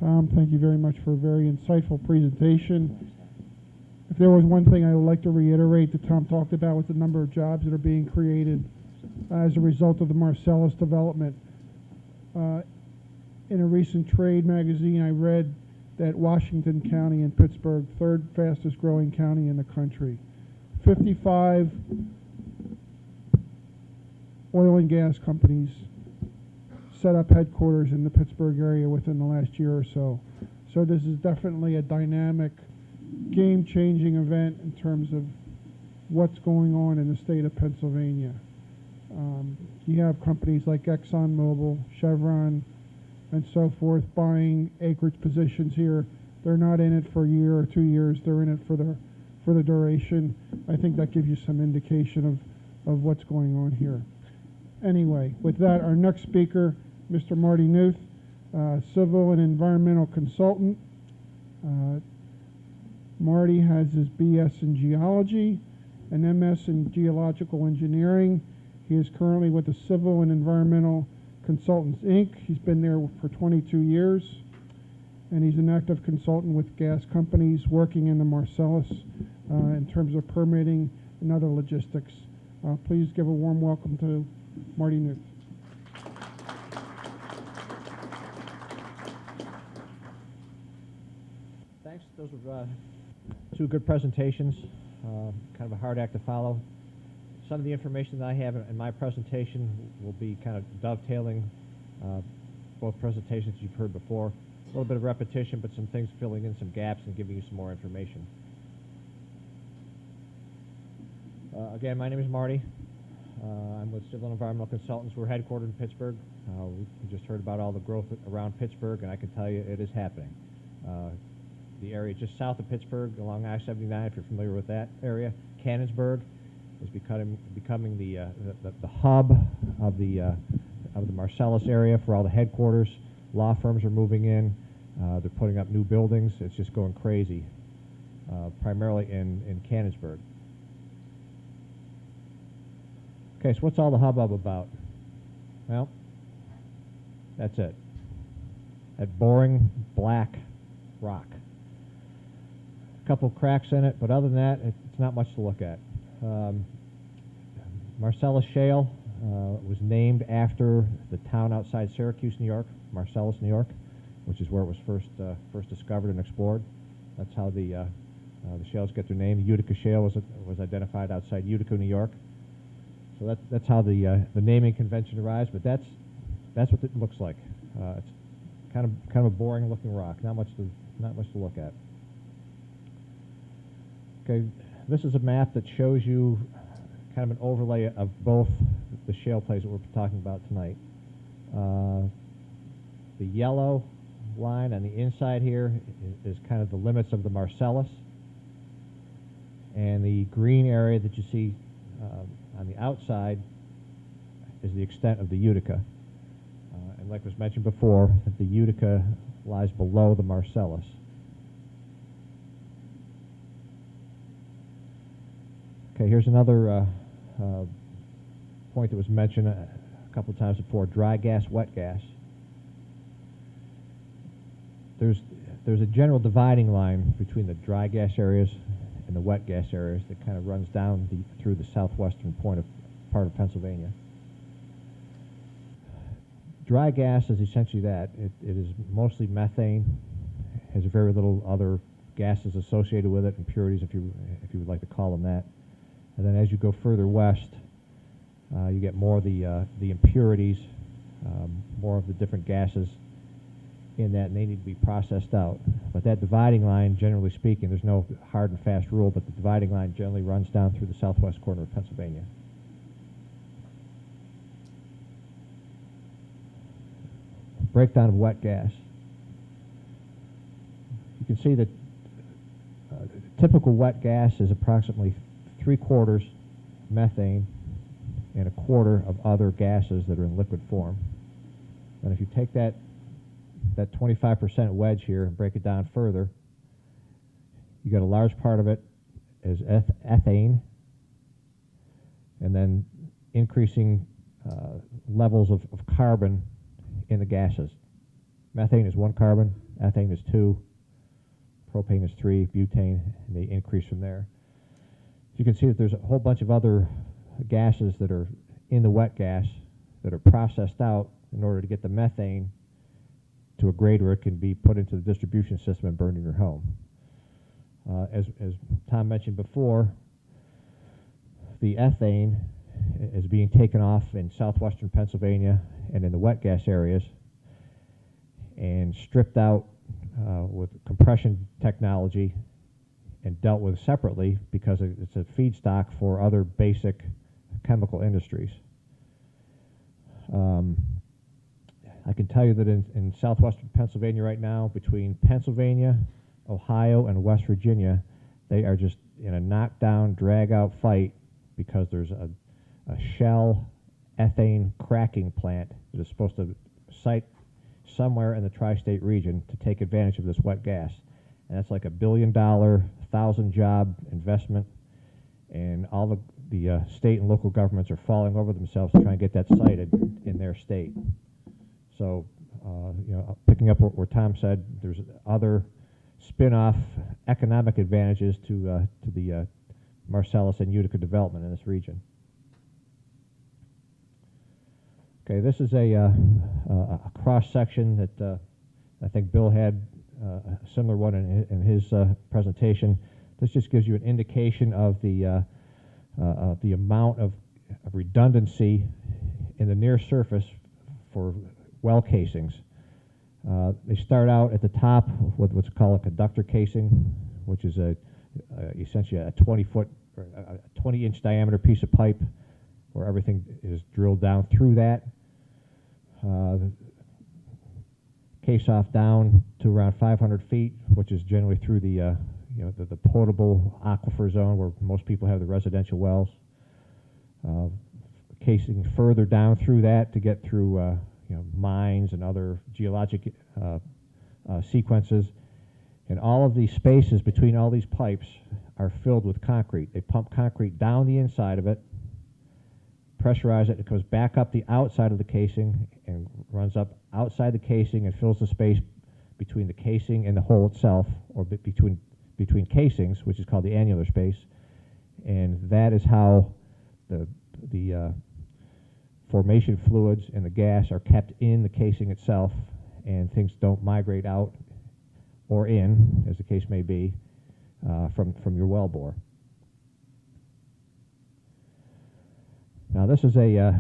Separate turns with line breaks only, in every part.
Tom, thank you very much for a very insightful presentation. If there was one thing I would like to reiterate that Tom talked about was the number of jobs that are being created as a result of the Marcellus development. In a recent trade magazine, I read that Washington County and Pittsburgh, third fastest growing county in the country. 55 oil and gas companies set up headquarters in the Pittsburgh area within the last year or so. So this is definitely a dynamic, game-changing event in terms of what's going on in the state of Pennsylvania. You have companies like ExxonMobil, Chevron, and so forth buying acreage positions here. They're not in it for a year or 2 years. They're in it for the duration. I think that gives you some indication of what's going on here. Anyway, with that, our next speaker, Mr. Marty Knuth, civil and environmental consultant. Marty has his BS in geology, an MS in geological engineering. He is currently with the Civil and Environmental Consultants, Inc. He's been there for 22 years, and he's an active consultant with gas companies working in the Marcellus in terms of permitting and other logistics. Please give a warm welcome to Marty Knuth.
Thanks. Those were two good presentations, kind of a hard act to follow. Some of the information that I have in my presentation will be kind of dovetailing both presentations you've heard before. A little bit of repetition, but some things filling in some gaps and giving you some more information. Again, my name is Marty. I'm with Civil and Environmental Consultants. We're headquartered in Pittsburgh. We just heard about all the growth around Pittsburgh, and I can tell you it is happening. The area just south of Pittsburgh along I-79, if you're familiar with that area, Cannonsburg, is becoming the hub of the Marcellus area for all the headquarters. Law firms are moving in. They're putting up new buildings. It's just going crazy, primarily in Cannonsburg. Okay, so what's all the hubbub about? Well, that's it. That boring black rock. A couple cracks in it, but other than that, it's not much to look at. Marcellus Shale was named after the town outside Syracuse, New York, Marcellus, New York, which is where it was first discovered and explored. That's how the shales get their name. The Utica Shale was identified outside Utica, New York. So that's how the naming convention arrives. But that's what it looks like. It's kind of a boring looking rock. Not much to look at. Okay, this is a map that shows you kind of an overlay of both the shale plays that we're talking about tonight. The yellow line on the inside here is kind of the limits of the Marcellus, and the green area that you see on the outside is the extent of the Utica. And like was mentioned before, the Utica lies below the Marcellus. Okay, here's another point that was mentioned a couple of times before: dry gas, wet gas. There's a general dividing line between the dry gas areas and the wet gas areas that kind of runs down through the southwestern part of Pennsylvania. Dry gas is essentially that. It is mostly methane, has very little other gases associated with it, impurities if you would like to call them that. And then as you go further west, you get more of the impurities, more of the different gases in that, and they need to be processed out. But that dividing line, generally speaking, there's no hard and fast rule, but the dividing line generally runs down through the southwest corner of Pennsylvania. Breakdown of wet gas. You can see that typical wet gas is approximately 3/4 methane and 1/4 of other gases that are in liquid form. And if you take that 25% wedge here and break it down further, you got a large part of it is ethane, and then increasing levels of carbon in the gases. Methane is 1 carbon, ethane is 2, propane is 3, butane, and they increase from there. You can see that there's a whole bunch of other gases that are in the wet gas that are processed out in order to get the methane to a grade where it can be put into the distribution system and burned in your home. As Tom mentioned before, the ethane is being taken off in southwestern Pennsylvania and in the wet gas areas and stripped out with compression technology and dealt with separately because it's a feedstock for other basic chemical industries. I can tell you that in southwestern Pennsylvania right now, between Pennsylvania, Ohio, and West Virginia, they are just in a knockdown, drag-out fight because there's a Shell ethane cracking plant that is supposed to site somewhere in the tri-state region to take advantage of this wet gas. And that's like $1 billion, 1,000-job investment, and all the state and local governments are falling over themselves to try and get that sited in their state. So, picking up where Tom said, there's other spin-off economic advantages to the Marcellus and Utica development in this region. Okay, this is a cross-section that I think Bill had a similar one in his presentation. This just gives you an indication of the amount of redundancy in the near surface for well casings. They start out at the top with what's called a conductor casing, which is essentially a 20-foot, or a 20-inch diameter piece of pipe where everything is drilled down through that. Case off down to around 500 feet, which is generally through the potable aquifer zone where most people have the residential wells. Casing further down through that to get through mines and other geologic sequences. And all of these spaces between all these pipes are filled with concrete. They pump concrete down the inside of it, pressurize it, it goes back up the outside of the casing and runs up outside the casing and fills the space between the casing and the hole itself, or between casings, which is called the annular space. And that is how the formation fluids and the gas are kept in the casing itself, and things don't migrate out or in, as the case may be, from your well bore. Now this is a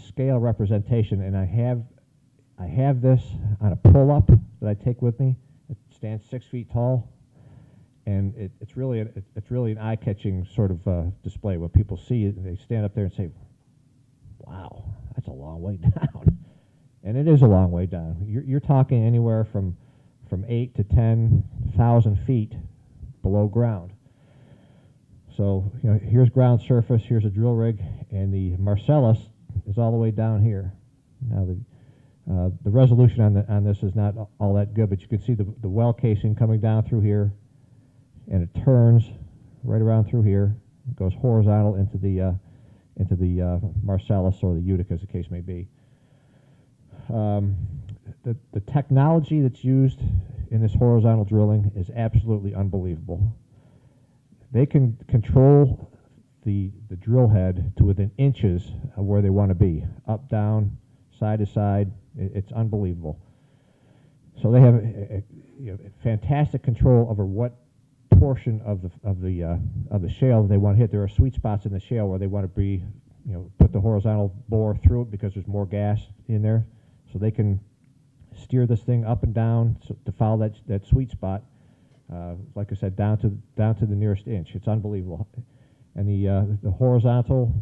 scale representation, and I have this on a pull-up that I take with me. It stands 6 feet tall, and it's really an eye-catching sort of display. When people see it, they stand up there and say, "Wow, that's a long way down," and it is a long way down. You're talking anywhere from 8 to 10,000 feet below ground. So here's ground surface, here's a drill rig, and the Marcellus is all the way down here. Now the resolution on this is not all that good, but you can see the well casing coming down through here, and it turns right around through here. It goes horizontal into the Marcellus or the Utica, as the case may be. The technology that's used in this horizontal drilling is absolutely unbelievable. They can control the drill head to within inches of where they want to be, up, down, side to side. It's unbelievable. So they have fantastic control over what portion of the shale they want to hit. There are sweet spots in the shale where they want to be, put the horizontal bore through it because there's more gas in there. So they can steer this thing up and down to follow that sweet spot. Like I said, down to the nearest inch. It's unbelievable. And the horizontal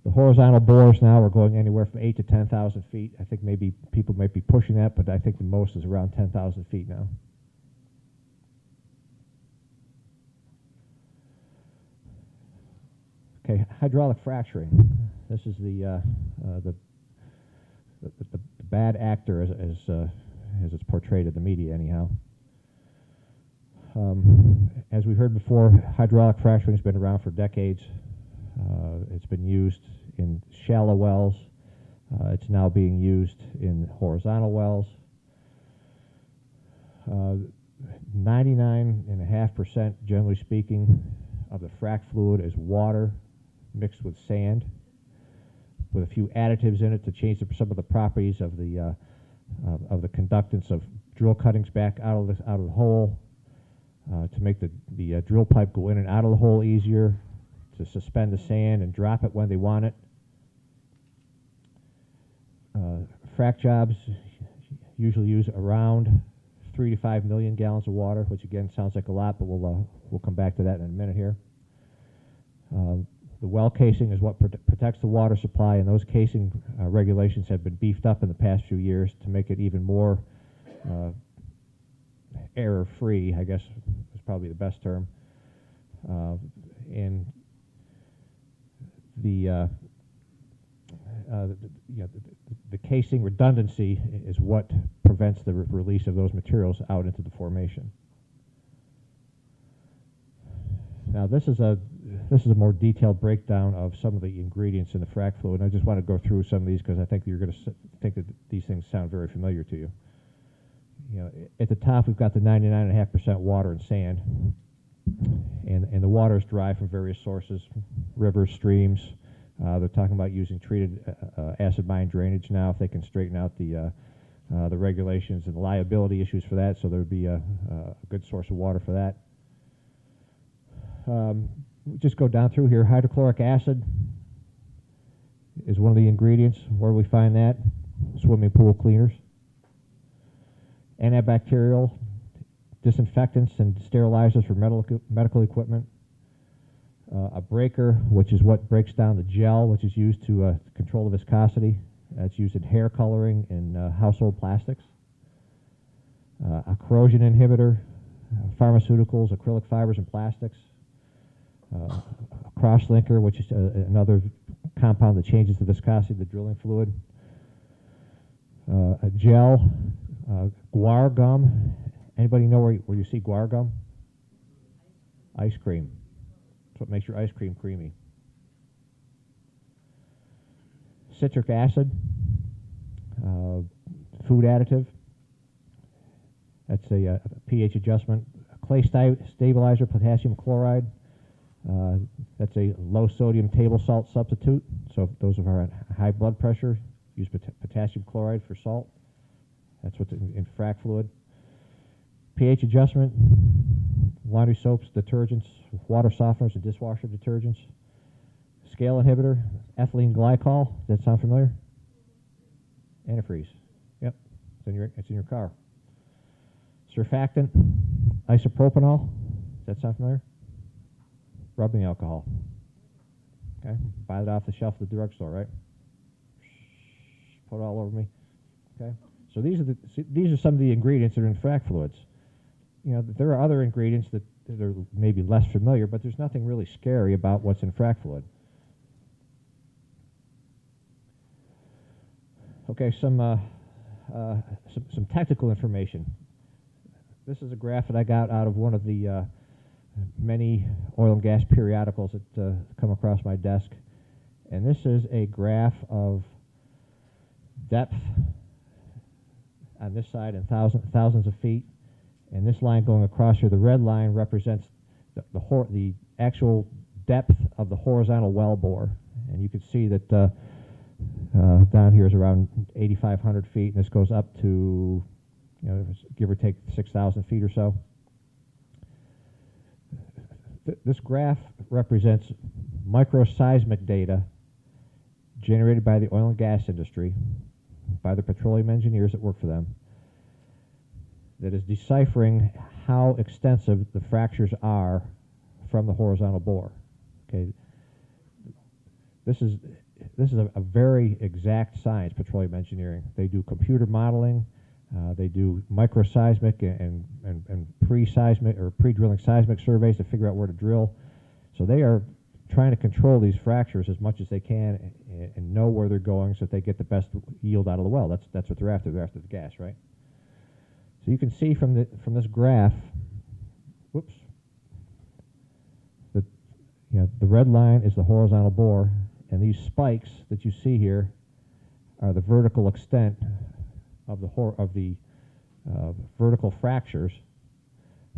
bores now are going anywhere from 8 to 10,000 feet. I think maybe people might be pushing that, but I think the most is around 10,000 feet now. Okay, hydraulic fracturing. This is the bad actor as it's portrayed in the media, anyhow. As we heard before, hydraulic fracturing has been around for decades. It's been used in shallow wells It's now being used in horizontal wells. 99.5%, generally speaking, of the frac fluid is water mixed with sand, with a few additives in it to change some of the properties of the conductance of drill cuttings back out of the hole, to make the drill pipe go in and out of the hole easier, to suspend the sand and drop it when they want it. Frac jobs usually use around 3 to 5 million gallons of water, which again sounds like a lot, but we'll come back to that in a minute here. The well casing is what protects the water supply, and those casing regulations have been beefed up in the past few years to make it even more error-free, I guess is probably the best term. And the casing redundancy is what prevents the release of those materials out into the formation. Now this is a more detailed breakdown of some of the ingredients in the frac fluid. And I just want to go through some of these because I think you're going to think that these things sound very familiar to you. You know, at the top we've got the 99.5% water and sand, and the water is derived from various sources, rivers, streams. They're talking about using treated acid mine drainage now if they can straighten out the regulations and the liability issues for that. So there would be a good source of water for that. Just go down through here. Hydrochloric acid is one of the ingredients. Where do we find that? Swimming pool cleaners. Antibacterial, disinfectants and sterilizers for medical equipment. A breaker, which is what breaks down the gel, which is used to control the viscosity. It's used in hair coloring and household plastics. A corrosion inhibitor, pharmaceuticals, acrylic fibers and plastics. A crosslinker, which is another compound that changes the viscosity of the drilling fluid. A gel, guar gum. Anybody know where you see guar gum? Ice cream. That's what makes your ice cream creamy. Citric acid, food additive. That's a pH adjustment. Clay stabilizer, potassium chloride. That's a low sodium table salt substitute. So if those of our at high blood pressure, use potassium chloride for salt. That's what's in frac fluid. pH adjustment, laundry soaps, detergents, water softeners, and dishwasher detergents. Scale inhibitor, ethylene glycol. Does that sound familiar? Antifreeze. Yep, it's in your car. Surfactant, isopropanol. Does that sound familiar? Rubbing alcohol. Okay, buy it off the shelf at the drugstore, right? Put it all over me. Okay, so these are some of the ingredients that are in frac fluids. You know, there are other ingredients that are maybe less familiar, but there's nothing really scary about what's in frac fluid. Okay, some technical information. This is a graph that I got out of one of the many oil and gas periodicals that come across my desk, and this is a graph of depth on this side and thousands of feet, and this line going across here, the red line represents the actual depth of the horizontal well bore, and you can see that down here is around 8,500 feet, and this goes up to, you know, give or take 6,000 feet or so. This graph represents microseismic data generated by the oil and gas industry, by the petroleum engineers that work for them, that is deciphering how extensive the fractures are from the horizontal bore. Okay, this is a very exact science, petroleum engineering. They do computer modeling. They do microseismic and pre-seismic or pre-drilling seismic surveys to figure out where to drill. So they are trying to control these fractures as much as they can and know where they're going so that they get the best yield out of the well. That's what they're after. They're after the gas, right? So you can see from this graph, whoops, that, you know, the red line is the horizontal bore, and these spikes that you see here are the vertical extent of the vertical fractures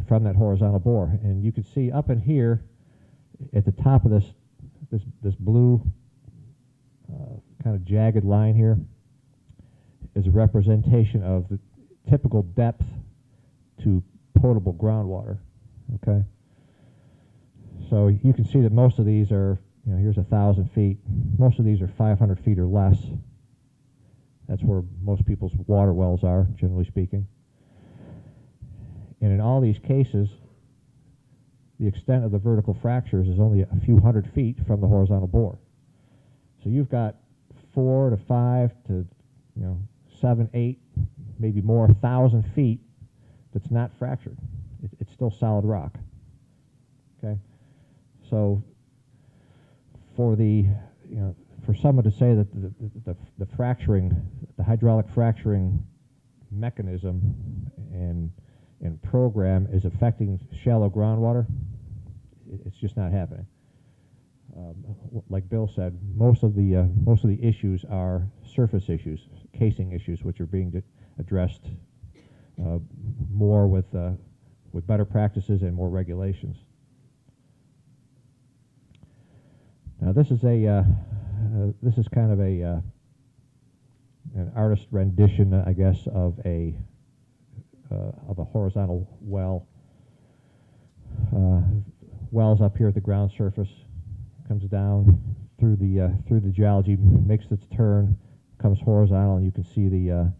from that horizontal bore. And you can see up in here at the top of this blue kind of jagged line here is a representation of the typical depth to potable groundwater. Okay, so you can see that most of these are, here's 1,000 feet. Most of these are 500 feet or less. That's where most people's water wells are, generally speaking. And in all these cases, the extent of the vertical fractures is only a few hundred feet from the horizontal bore. So you've got 4 to 5 to 7, 8, maybe more 1,000 feet that's not fractured. It's still solid rock. Okay, so for for someone to say that the fracturing, the hydraulic fracturing mechanism and program is affecting shallow groundwater, it's just not happening. Like Bill said, most of the issues are surface issues, casing issues, which are being addressed more with better practices and more regulations. Now this is kind of an artist rendition, I guess, of a horizontal well. Wells up here at the ground surface, comes down through the geology, makes its turn, comes horizontal, and you can see the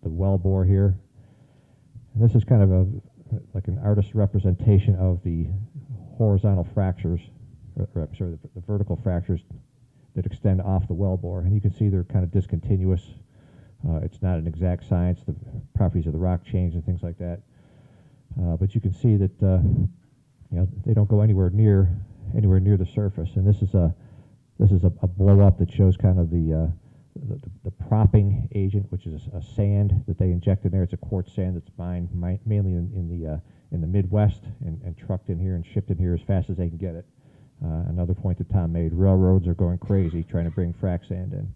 well bore here. And this is kind of like an artist representation of the horizontal fractures, sorry, the vertical fractures that extend off the well bore. And you can see they're kind of discontinuous. It's not an exact science. The properties of the rock change and things like that. But you can see that they don't go anywhere near the surface. And this is a blow up that shows kind of the propping agent, which is a sand that they inject in there. It's a quartz sand that's mined mainly in the Midwest and trucked in here and shipped in here as fast as they can get it. Another point that Tom made: railroads are going crazy trying to bring frac sand in.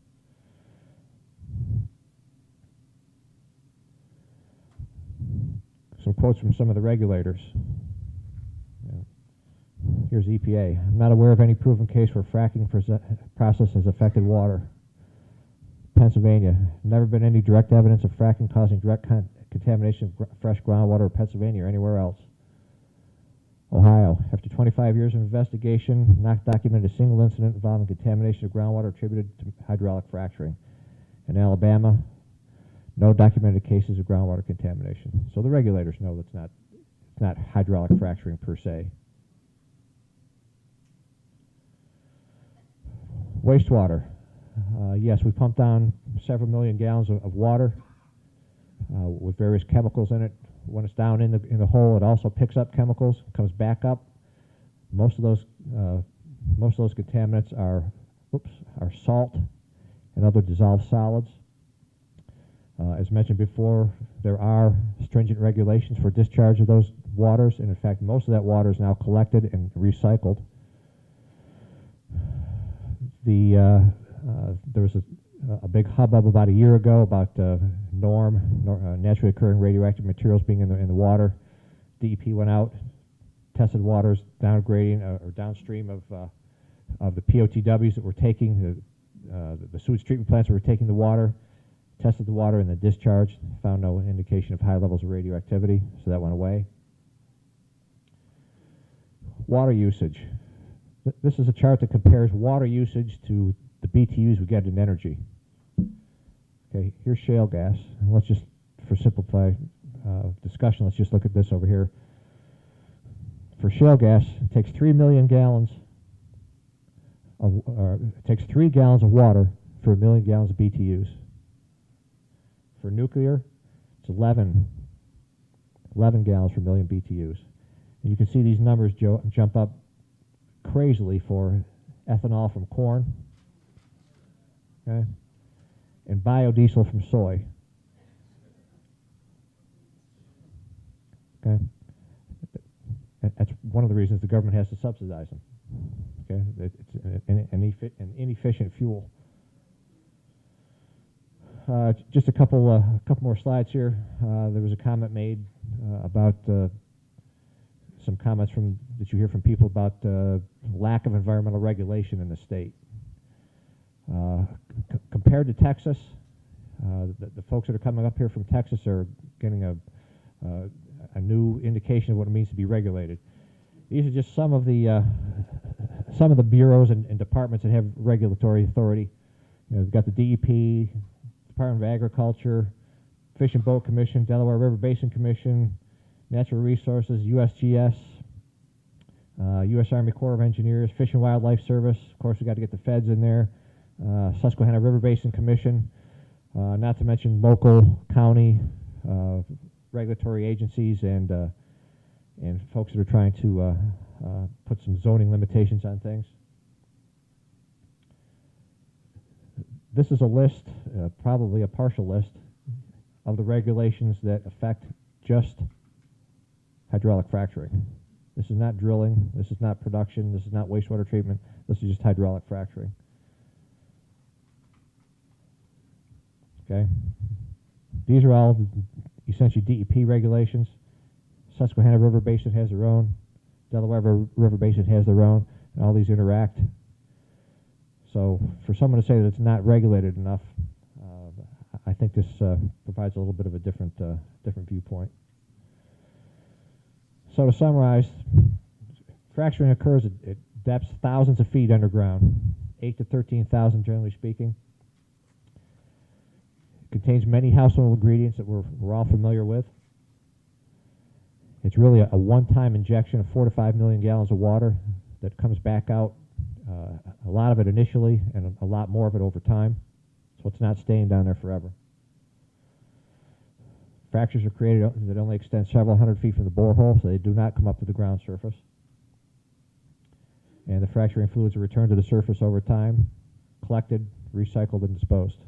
Some quotes from some of the regulators. Here's EPA. I'm not aware of any proven case where fracking process has affected water. Pennsylvania. Never been any direct evidence of fracking causing direct contamination of fresh groundwater in Pennsylvania or anywhere else. Ohio. After 25 years of investigation, not documented a single incident involving contamination of groundwater attributed to hydraulic fracturing. In Alabama, no documented cases of groundwater contamination. So the regulators know that's it's not hydraulic fracturing per se. Wastewater. Yes, we pump down several million gallons of water with various chemicals in it. When it's down in the hole, it also picks up chemicals, comes back up. Most of those contaminants are salt and other dissolved solids. As mentioned before, there are stringent regulations for discharge of those waters, and in fact, most of that water is now collected and recycled. There was a big hubbub about a year ago about naturally occurring radioactive materials being in the water. DEP went out, tested waters downgrading or downstream of the POTWs that were taking the sewage treatment plants that were taking the water, tested the water in the discharge, found no indication of high levels of radioactivity, so that went away. Water usage. This is a chart that compares water usage to the BTUs we get in energy. Okay, here's shale gas. Let's just, for simplify discussion, let's just look at this over here. For shale gas, it takes 3 million gallons it takes 3 gallons of water for 1 million gallons of BTUs. For nuclear, it's 11 gallons per million BTUs. And you can see these numbers jump up crazily for ethanol from corn, okay, and biodiesel from soy. Okay, that's one of the reasons the government has to subsidize them. Okay, it's an inefficient fuel. Just a couple more slides here. There was a comment made about some comments that you hear from people about lack of environmental regulation in the state. Compared to Texas, the folks that are coming up here from Texas are getting a new indication of what it means to be regulated. These are just some of the bureaus and departments that have regulatory authority. We've got the DEP, Department of Agriculture, Fish and Boat Commission, Delaware River Basin Commission, Natural Resources, USGS, U.S. Army Corps of Engineers, Fish and Wildlife Service. Of course, we've got to get the feds in there. Susquehanna River Basin Commission, not to mention local, county regulatory agencies and folks that are trying to put some zoning limitations on things. This is a list, probably a partial list, of the regulations that affect just hydraulic fracturing. This is not drilling, this is not production, this is not wastewater treatment, this is just hydraulic fracturing. Okay? These are all essentially DEP regulations. Susquehanna River Basin has their own. Delaware River Basin has their own, and all these interact. So for someone to say that it's not regulated enough, I think this provides a little bit of a different viewpoint. So to summarize, fracturing occurs at depths thousands of feet underground, 8 to 13,000 generally speaking. It contains many household ingredients that we're all familiar with. It's really a one-time injection of 4 to 5 million gallons of water that comes back out, a lot of it initially and a lot more of it over time. So it's not staying down there forever. Fractures are created that only extend several hundred feet from the borehole, so they do not come up to the ground surface. And the fracturing fluids are returned to the surface over time, collected, recycled, and disposed.